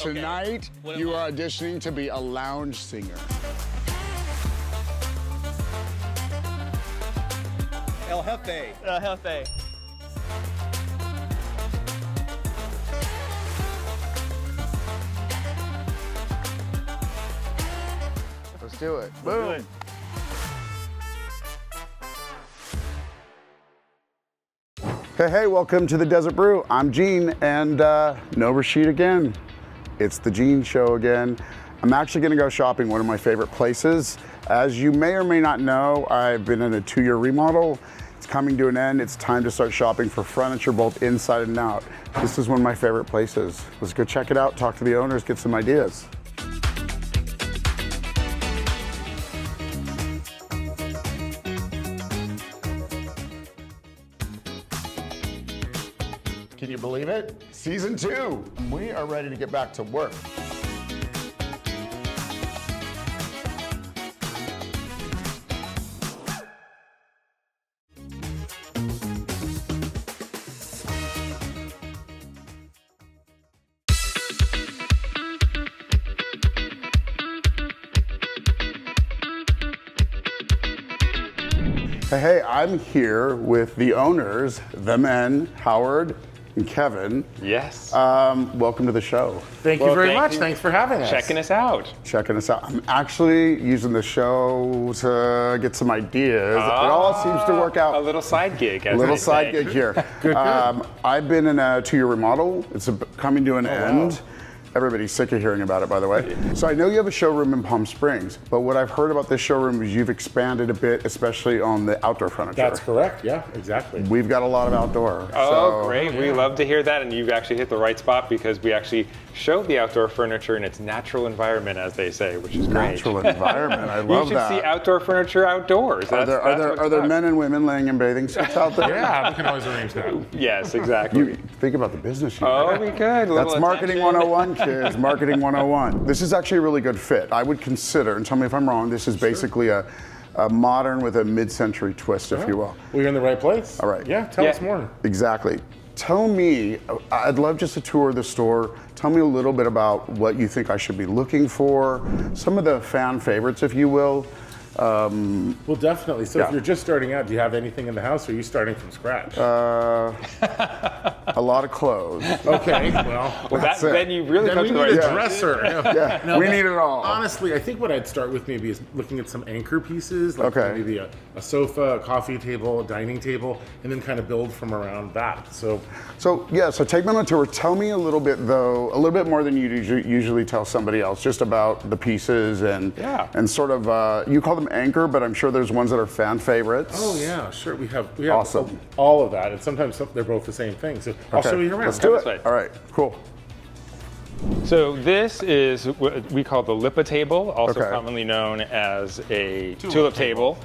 tonight you are auditioning to be a lounge singer. El Jefe. El Jefe. Let's do it. Boom. Hey, welcome to the Desert Brew. I'm Gene, and no Rasheed again. It's the Gene Show again. I'm actually gonna go shopping, one of my favorite places. As you may or may not know, I've been in a 2-year remodel. It's coming to an end. It's time to start shopping for furniture, both inside and out. This is one of my favorite places. Let's go check it out, talk to the owners, get some ideas. Can you believe it? Season 2. We are ready to get back to work. Hey, I'm here with the owners, the men, Howard and Kevin. Yes. Welcome to the show. Thank you very much. Thanks for having us. Checking us out. Checking us out. I'm actually using the show to get some ideas. It all seems to work out. A little side gig. A little side gig here. Good. I've been in a 2-year remodel. It's coming to an end. Wow. Everybody's sick of hearing about it, by the way. So I know you have a showroom in Palm Springs, but what I've heard about this showroom is you've expanded a bit, especially on the outdoor furniture. That's correct, yeah, exactly. We've got a lot of outdoor. Oh, great. We love to hear that, and you've actually hit the right spot because we actually showed the outdoor furniture in its natural environment, as they say, which is great. Natural environment, I love that. You should see outdoor furniture outdoors. Are there men and women laying in bathing suits out there? Yeah, we can always arrange that. Yes, exactly. Think about the business you Oh, we could. That's Marketing 101, kids. Marketing 101. This is actually a really good fit. I would consider, and tell me if I'm wrong, this is basically a modern with a mid-century twist, if you will. We're in the right place. All right. Yeah, tell us more. Exactly. Tell me, I'd love just a tour of the store. Tell me a little bit about what you think I should be looking for, some of the fan favorites, if you will. Well, definitely. So if you're just starting out, do you have anything in the house, or are you starting from scratch? A lot of clothes. Okay, well, then you really come to the right dresser. Yeah, No, we need it all. Honestly, I think what I'd start with maybe is looking at some anchor pieces, like maybe a sofa, a coffee table, a dining table, and then kind of build from around that. So take me on a tour. Tell me a little bit more than you usually tell somebody else, just about the pieces and sort of, you call them anchor, but I'm sure there's ones that are fan favorites. Oh yeah, sure. We have awesome. all of that, and sometimes they're both the same thing. So I'll show you around. Let's do it. All right, cool. So this is what we call the Lipa table, also commonly known as a tulip table.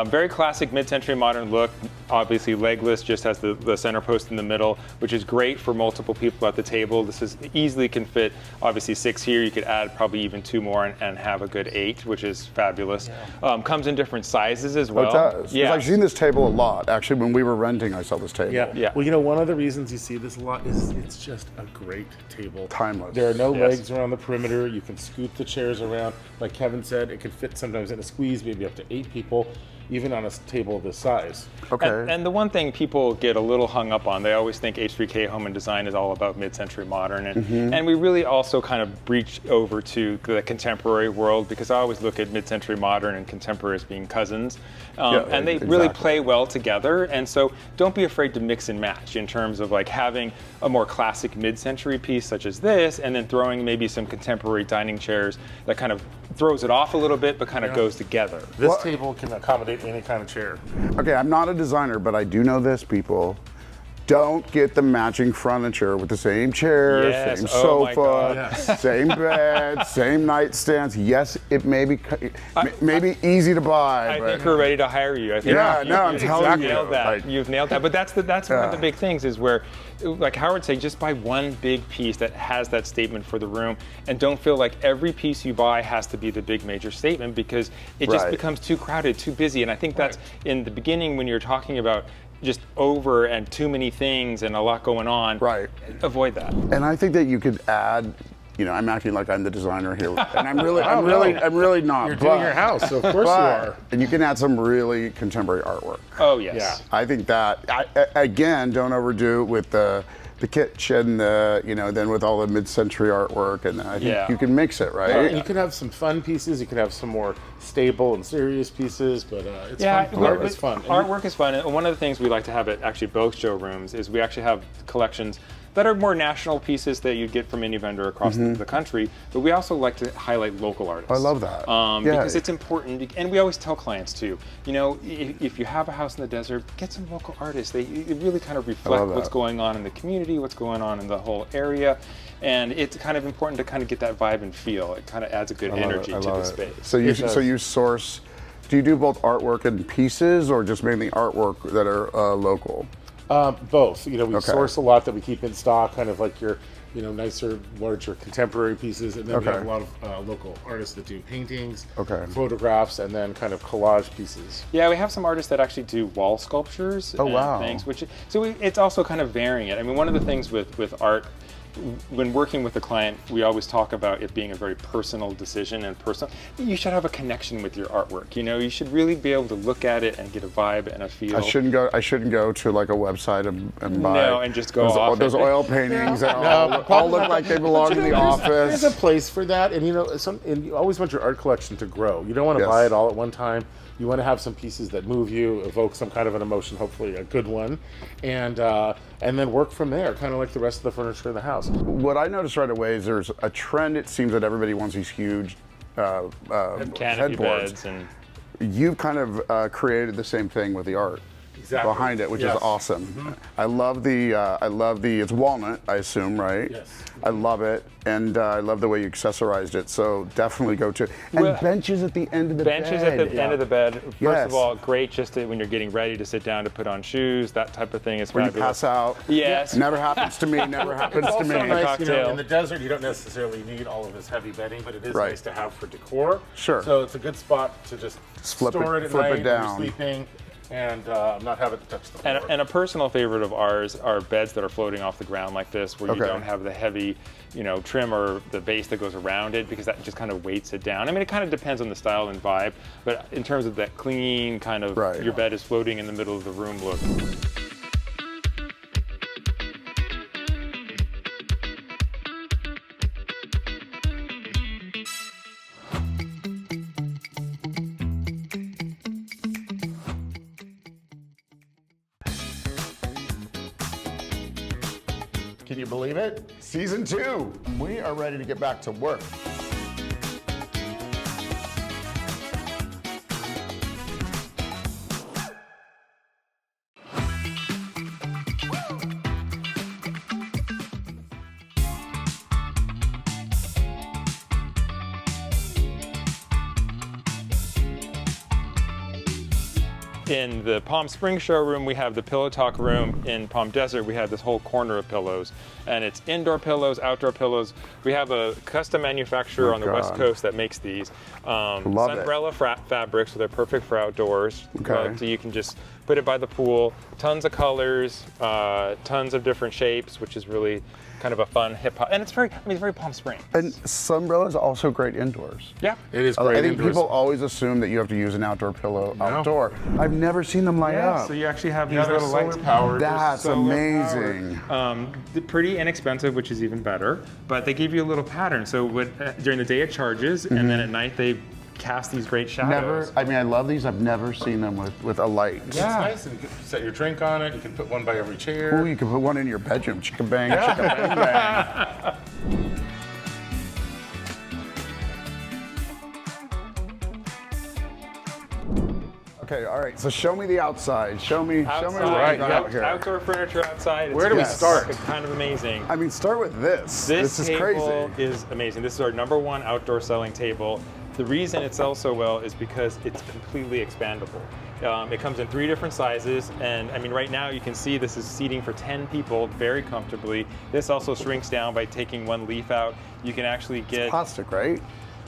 Very classic mid-century modern look. Obviously legless, just has the center post in the middle, which is great for multiple people at the table. This is easily can fit, obviously 6 here. You could add probably even 2 more and have a good 8, which is fabulous. Yeah. Comes in different sizes as well. It does. Yeah. I've seen this table a lot. Actually, when we were renting, I saw this table. Yeah. Well, you know, one of the reasons you see this a lot is it's just a great table. Timeless. There are no legs around the perimeter. You can scoot the chairs around. Like Kevin said, it could fit sometimes in a squeeze, maybe up to 8 people, even on a table this size. Okay. And the one thing people get a little hung up on, they always think H3K Home and Design is all about mid-century modern, and we really also kind of breach over to the contemporary world, because I always look at mid-century modern and contemporary as being cousins, and they really play well together. And so don't be afraid to mix and match in terms of like having a more classic mid-century piece such as this, and then throwing maybe some contemporary dining chairs that kind of throws it off a little bit, but kind of goes together. This table can accommodate any kind of chair. Okay, I'm not a designer, but I do know this, people. Don't get the matching furniture with the same chairs, same sofa, same bed, same nightstands. Yes, it may be easy to buy. I think we're ready to hire you. I think I'm telling you. Nailed that. You've nailed that. But that's one of the big things is where, like Howard said, just buy one big piece that has that statement for the room, and don't feel like every piece you buy has to be the big major statement, because it just becomes too crowded, too busy. And I think that's in the beginning when you're talking about just over and too many things and a lot going on. Right. Avoid that. And I think that you could add I'm acting like I'm the designer here, and I'm really not. You're doing your house, so of course you are. And you can add some really contemporary artwork. Oh yes. Yeah. I think that again, don't overdo it with the kitchen, then with all the mid-century artwork, and I think you can mix it, right? And you can have some fun pieces. You can have some more stable and serious pieces, but it's fun. It's fun. Artwork is fun. And one of the things we like to have at actually both showrooms is we actually have collections that are more national pieces that you'd get from any vendor across the country, but we also like to highlight local artists. I love that. Because it's important, and we always tell clients too, if you have a house in the desert, get some local artists. They really kind of reflect what's going on in the community, what's going on in the whole area, and it's kind of important to kind of get that vibe and feel. It kind of adds a good energy to the space. So you source, do you do both artwork and pieces, or just mainly artwork that are local? Both. We source a lot that we keep in stock, kind of like your, nicer, larger contemporary pieces, and then we have a lot of local artists that do paintings, photographs, and then kind of collage pieces. Yeah, we have some artists that actually do wall sculptures and things, it's also kind of varying it. I mean, one of the things with art, when working with the client, we always talk about it being a very personal decision and personal. You should have a connection with your artwork. You should really be able to look at it and get a vibe and a feel. I shouldn't go to like a website and buy. No, and just go off. Those oil paintings that all look like they belong in the office. There's a place for that, and and you always want your art collection to grow. You don't want to buy it all at one time. You want to have some pieces that move you, evoke some kind of an emotion, hopefully a good one, and then work from there, kind of like the rest of the furniture in the house. What I noticed right away is there's a trend. It seems that everybody wants these huge canopy headboards. beds, and you've kind of created the same thing with the art behind it, which is awesome. Mm-hmm. I love the it's walnut, I assume, right? Yes. I love it, and I love the way you accessorized it. So definitely go to and benches at the end of the bed. Benches at the end of the bed. First of all, great just when you're getting ready to sit down to put on shoes, that type of thing is when fabulous. you pass out. Yes. Never happens to me. Never happens to me. Nice, in the desert, you don't necessarily need all of this heavy bedding, but it is nice to have for decor. Sure. So it's a good spot to just store it at night when you're sleeping, and not have it touch the floor. And a personal favorite of ours are beds that are floating off the ground like this, where you don't have the heavy, trim or the base that goes around it, because that just kind of weights it down. I mean, it kind of depends on the style and vibe, but in terms of that clean kind of, your bed is floating in the middle of the room look. Can you believe it? Season 2. We are ready to get back to work. In the Palm Springs showroom, we have the Pillow Talk room. In Palm Desert, we have this whole corner of pillows. And it's indoor pillows, outdoor pillows. We have a custom manufacturer on the West Coast that makes these. Sunbrella fabrics, so they're perfect for outdoors. So you can just put it by the pool. Tons of colors, tons of different shapes, which is really kind of a fun hip hop, and it's very Palm Springs. And Sunbrella is also great indoors. Yeah, it is great. I think people always assume that you have to use an outdoor pillow outdoor. I've never seen them light up. So you actually have these little lights. Powered. That's amazing. Pretty inexpensive, which is even better. But they give you a little pattern. So during the day it charges, and then at night they cast these great shadows. I love these. I've never seen them with a light. Yeah. It's nice, and you can set your drink on it. You can put one by every chair. Ooh, you can put one in your bedroom. Chicka bang, chicka bang bang. Okay, all right. So show me the outside. Show me what we got out here. Outdoor furniture outside. Where do we start? It's kind of amazing. I mean, start with this. This is crazy. This table is amazing. This is our #1 outdoor selling table. The reason it sells so well is because it's completely expandable. It comes in 3 different sizes, and I mean, right now you can see this is seating for 10 people very comfortably. This also shrinks down by taking 1 leaf out. You can actually get it's plastic, right?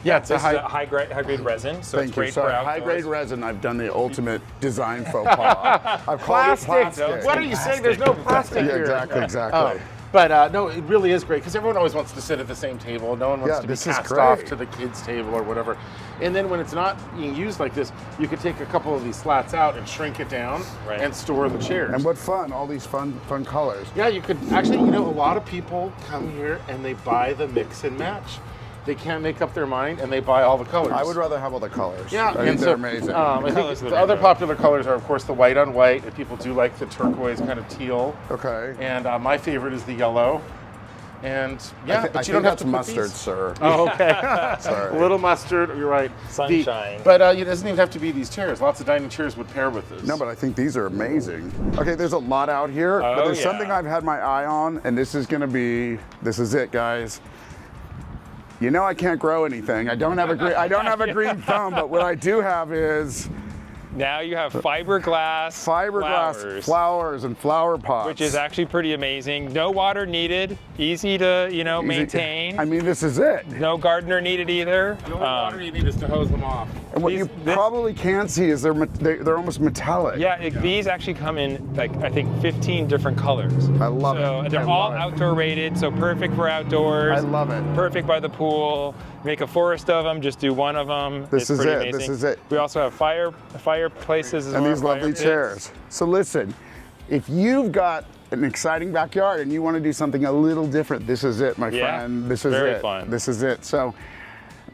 Yeah, it's a high-grade resin, so it's great for outdoors. High-grade resin. I've done the ultimate design faux pas. I've called it plastic. What are you saying? There's no plastic here. Exactly. But no, it really is great because everyone always wants to sit at the same table. No one wants to be cast off to the kids' table or whatever. And then when it's not being used like this, you could take a couple of these slats out and shrink it down and store the chairs. And what fun, all these fun colors. Yeah, you could actually, you know, a lot of people come here and they buy the mix and match. They can't make up their mind and they buy all the colors. I would rather have all the colors. Yeah, I think they're amazing. I think the other popular colors are, of course, the white on white, and people do like the turquoise kind of teal. Okay. And my favorite is the yellow. And yeah, but you don't have to put mustard, these. sir. Oh, okay. Sorry. A little mustard, you're right. Sunshine. But it doesn't even have to be these chairs. Lots of dining chairs would pair with this. No, but I think these are amazing. Okay, there's a lot out here, but there's something I've had my eye on, and this is it, guys. You know I can't grow anything. I don't have a green thumb, but what I do have is now you have fiberglass flowers and flower pots, which is actually pretty amazing. No water needed, easy to maintain. I mean, this is it. No gardener needed either. The only water you need is to hose them off. And what you probably can't see is they're almost metallic. Yeah, these actually come in like I think 15 different colors. I love it. So they're all outdoor rated, so perfect for outdoors. I love it. Perfect by the pool. Make a forest of them. Just do one of them. This is pretty it. amazing. This is it. We also have fireplaces as well. And these lovely chairs. So listen, if you've got an exciting backyard and you want to do something a little different, this is it, my friend. This is very it. fun. This is it. So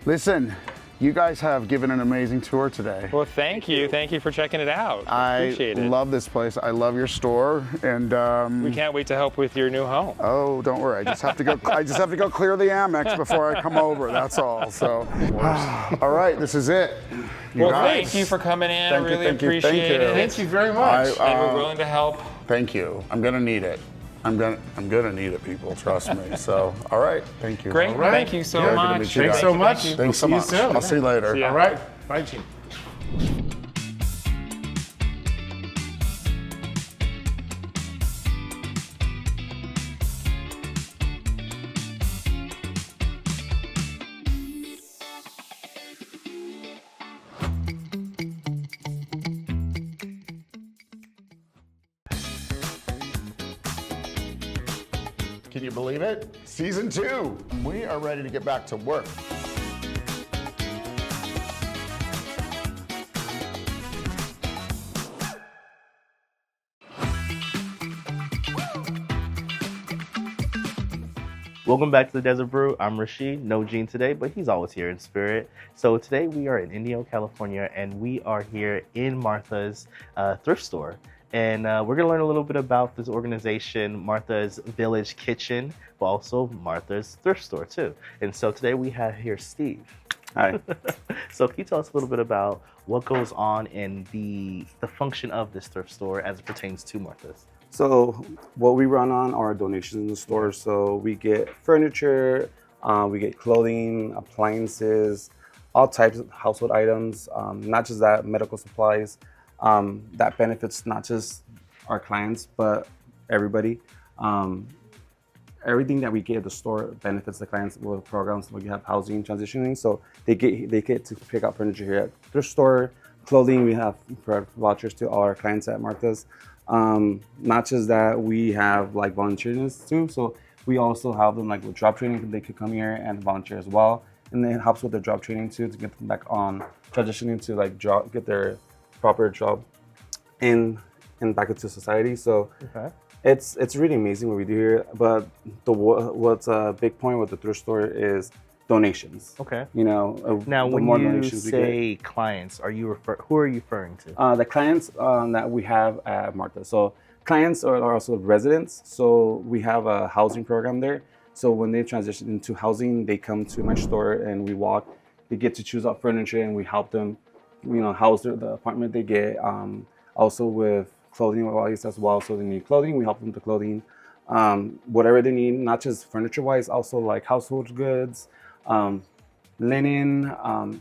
listen, you guys have given an amazing tour today. Well, thank you. Thank you for checking it out. Appreciate it. I love this place. I love your store, and we can't wait to help with your new home. Oh, don't worry. I just have to go. I just have to go clear the Amex before I come over. That's all. So, all right, this is it. Thank you for coming in. I really appreciate it. Thank you very much. And we're willing to help. Thank you. I'm gonna need it. I'm gonna need it, people. Trust me. So, all right. Thank you. Great. All right. Thank you so much. Thanks so much. Thanks so much. I'll see you later. All right. Bye, Gene. Can you believe it? Season 2. We are ready to get back to work. Welcome back to the Desert Brew. I'm Rasheed. No Gene today, but he's always here in spirit. So today we are in Indio, California, and we are here in Martha's thrift store. And we're going to learn a little bit about this organization, Martha's Village Kitchen, but also Martha's thrift store too. And so today we have here Steve. Hi. So can you tell us a little bit about what goes on in the function of this thrift store as it pertains to Martha's? So what we run on are donations in the store. So we get furniture, we get clothing, appliances, all types of household items, not just that, medical supplies. That benefits not just our clients, but everybody. Everything that we get at the store benefits the clients with programs. We have housing transitioning, so they get to pick up furniture here at thrift store. Clothing, we have vouchers to all our clients at Martha's. Not just that, we have like volunteers too. So we also have them like with job training. They could come here and volunteer as well, and it helps with their job training too to get them back on transitioning to like get their proper job and back into society. So it's really amazing what we do here. But what's a big point with the thrift store is donations. Okay. You know, now when you say clients, who are you referring to? The clients that we have at Martha. So clients are also residents. So we have a housing program there. So when they transition into housing, they come to my store and we walk. They get to choose out furniture and we help them, house the apartment they get. Also with clothing wise as well. So they need clothing, we help them with the clothing. Whatever they need, not just furniture wise, also like household goods, linen,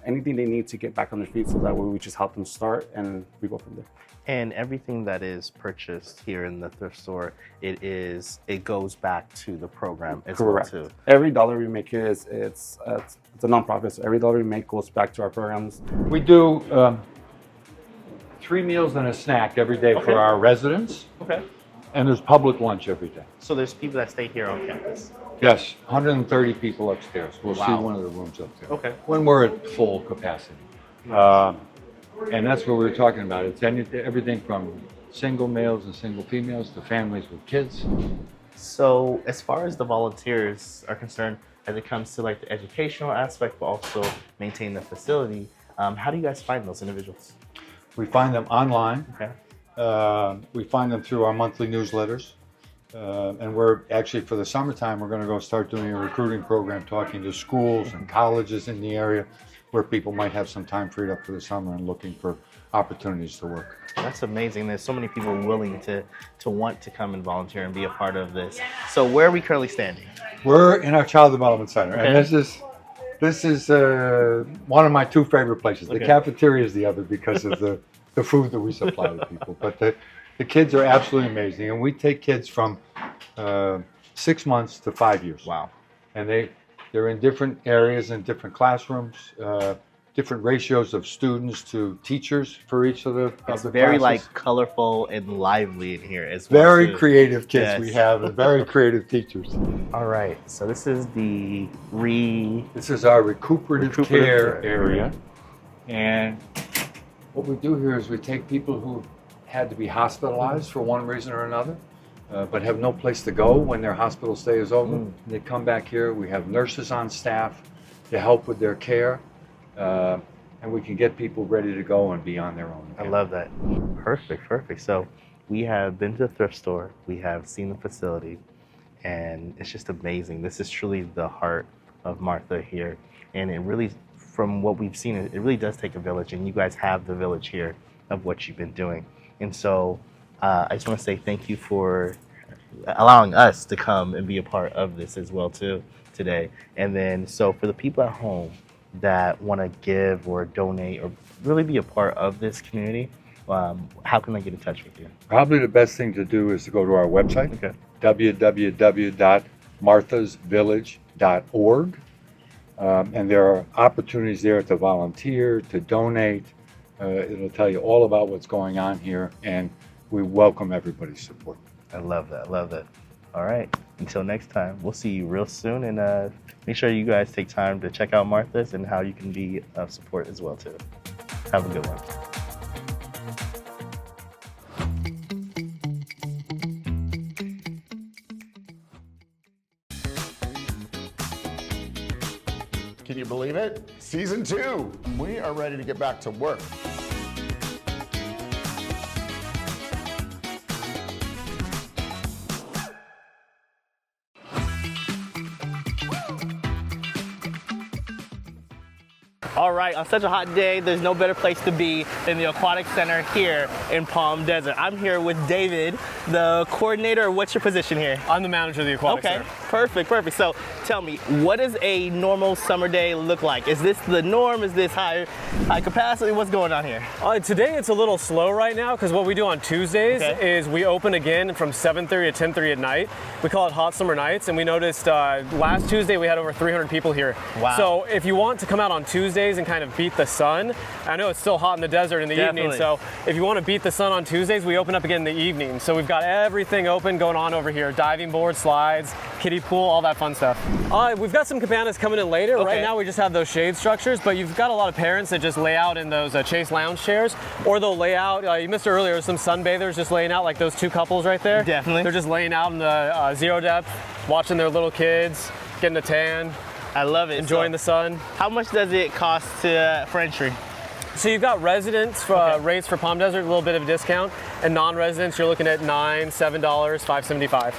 anything they need to get back on their feet. So that way we just help them start and we go from there. And everything that is purchased here in the thrift store, it goes back to the program as well too. Every dollar we make here it's a nonprofit. So every dollar we make goes back to our programs. We do 3 meals and a snack every day for our residents. Okay. And there's public lunch every day. So there's people that stay here on campus. Yes, 130 people upstairs. We'll see Wow. one of the rooms up there. Okay. When we're at full capacity. And that's what we were talking about. It's everything from single males and single females to families with kids. So as far as the volunteers are concerned, as it comes to like the educational aspect, but also maintain the facility, how do you guys find those individuals? We find them online. Okay. We find them through our monthly newsletters. And we're actually, for the summertime, we're going to go start doing a recruiting program, talking to schools and colleges in the area where people might have some time freed up for the summer and looking for opportunities to work. That's amazing. There's so many people willing to want to come and volunteer and be a part of this. So where are we currently standing? We're in our Child Development Center, Okay. and this is one of my two favorite places. The Okay. cafeteria is the other because of the food that we supply to people. But the kids are absolutely amazing, and we take kids from 6 months to 5 years. Wow. And they're in different areas and different classrooms, different ratios of students to teachers for each of the It's of the very classes. like colorful and lively in here as well. Very too. creative kids Yes. we have, and very creative teachers. All right. So this is the This is our recuperative care care. area. And what we do here is we take people who had to be hospitalized for one reason or another, but have no place to go when their hospital stay is over. They come back here. We have nurses on staff to help with their care, and we can get people ready to go and be on their own. I love that. Perfect, perfect. So we have been to the thrift store, we have seen the facility, and it's just amazing. This is truly the heart of Martha here. And it really, from what we've seen, it really does take a village, and you guys have the village here of what you've been doing. And so I just want to say thank you for allowing us to come and be a part of this as well too today. And then so for the people at home that want to give or donate or really be a part of this community, how can they get in touch with you? Probably the best thing to do is to go to our website, Okay. www.marthasvillage.org. And there are opportunities there to volunteer, to donate. It'll tell you all about what's going on here, and we welcome everybody's support. I love that. I love that. All right. Until next time, we'll see you real soon. And make sure you guys take time to check out Martha's and how you can be of support as well, too. Have a good one. Can you believe it? Season 2. We are ready to get back to work. All right, on such a hot day, there's no better place to be than the Aquatic Center here in Palm Desert. I'm here with David, the coordinator. What's your position here? I'm the manager of the Aquatic Okay, Center. perfect, perfect. So tell me, what does a normal summer day look like? Is this the norm? Is this high capacity? What's going on here? Today it's a little slow right now because what we do on Tuesdays is we open again from 7:30 to 10:30 at night. We call it Hot Summer Nights, and we noticed last Tuesday we had over 300 people here. Wow. So if you want to come out on Tuesdays and kind of beat the sun, I know it's still hot in the desert in the evening, so if you want to beat the sun on Tuesdays, we open up again in the evening. So we've got everything open going on over here, diving board, slides, kiddie pool, all that fun stuff. We've got some cabanas coming in later. Okay. Right now we just have those shade structures, but you've got a lot of parents that just lay out in those Chase lounge chairs, or they'll lay out, you missed it earlier, some sunbathers just laying out like those two couples right there. Definitely. They're just laying out in the zero depth, watching their little kids, getting a tan, I love it. enjoying the sun. How much does it cost for entry? So you've got residents rates for Palm Desert, a little bit of a discount, and non-residents you're looking at $9, $7, $5.75.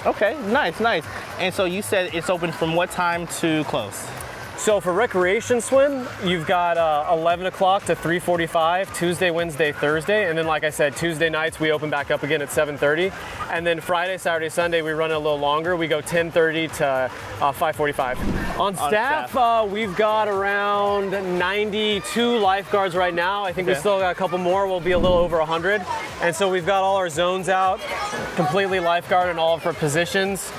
Okay, nice, nice. And so you said it's open from what time to close? So for recreation swim, you've got 11 o'clock to 3:45, Tuesday, Wednesday, Thursday, and then like I said, Tuesday nights we open back up again at 7:30, and then Friday, Saturday, Sunday we run it a little longer. We go 10:30 to 5:45. On staff, we've got around 92 lifeguards right now. I think we still got a couple more. We'll be a little over 100, and so we've got all our zones out, completely lifeguarded in all of our positions.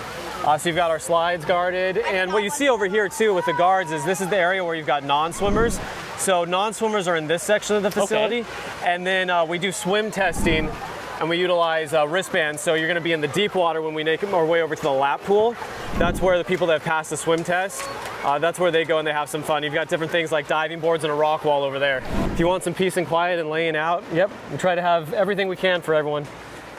So you've got our slides guarded, and what you see over here too with the guards is this is the area where you've got non-swimmers. So non-swimmers are in this section of the facility, and then we do swim testing, and and we utilize wristbands. So you're going to be in the deep water when we make our way over to the lap pool. That's where the people that have passed the swim test, that's where they go and they have some fun. You've got different things like diving boards and a rock wall over there. If you want some peace and quiet and laying out, yep, we try to have everything we can for everyone.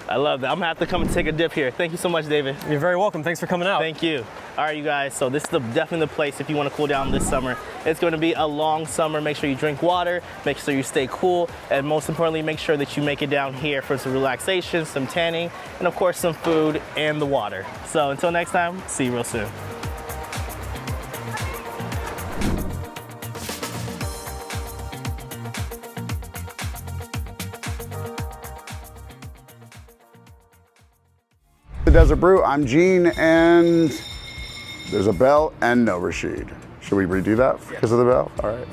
I love that. I'm gonna have to come and take a dip here. Thank you so much, David. You're very welcome. Thanks for coming out. Thank you. All right, you guys, so this is definitely the place if you want to cool down this summer. It's going to be a long summer. Make sure you drink water, make sure you stay cool, and most importantly, make sure that you make it down here for some relaxation, some tanning, and of course, some food and the water. So until next time, see you real soon. The Desert Brew, I'm Gene, and there's a bell and no Rasheed. Should we redo that because of the bell? All right.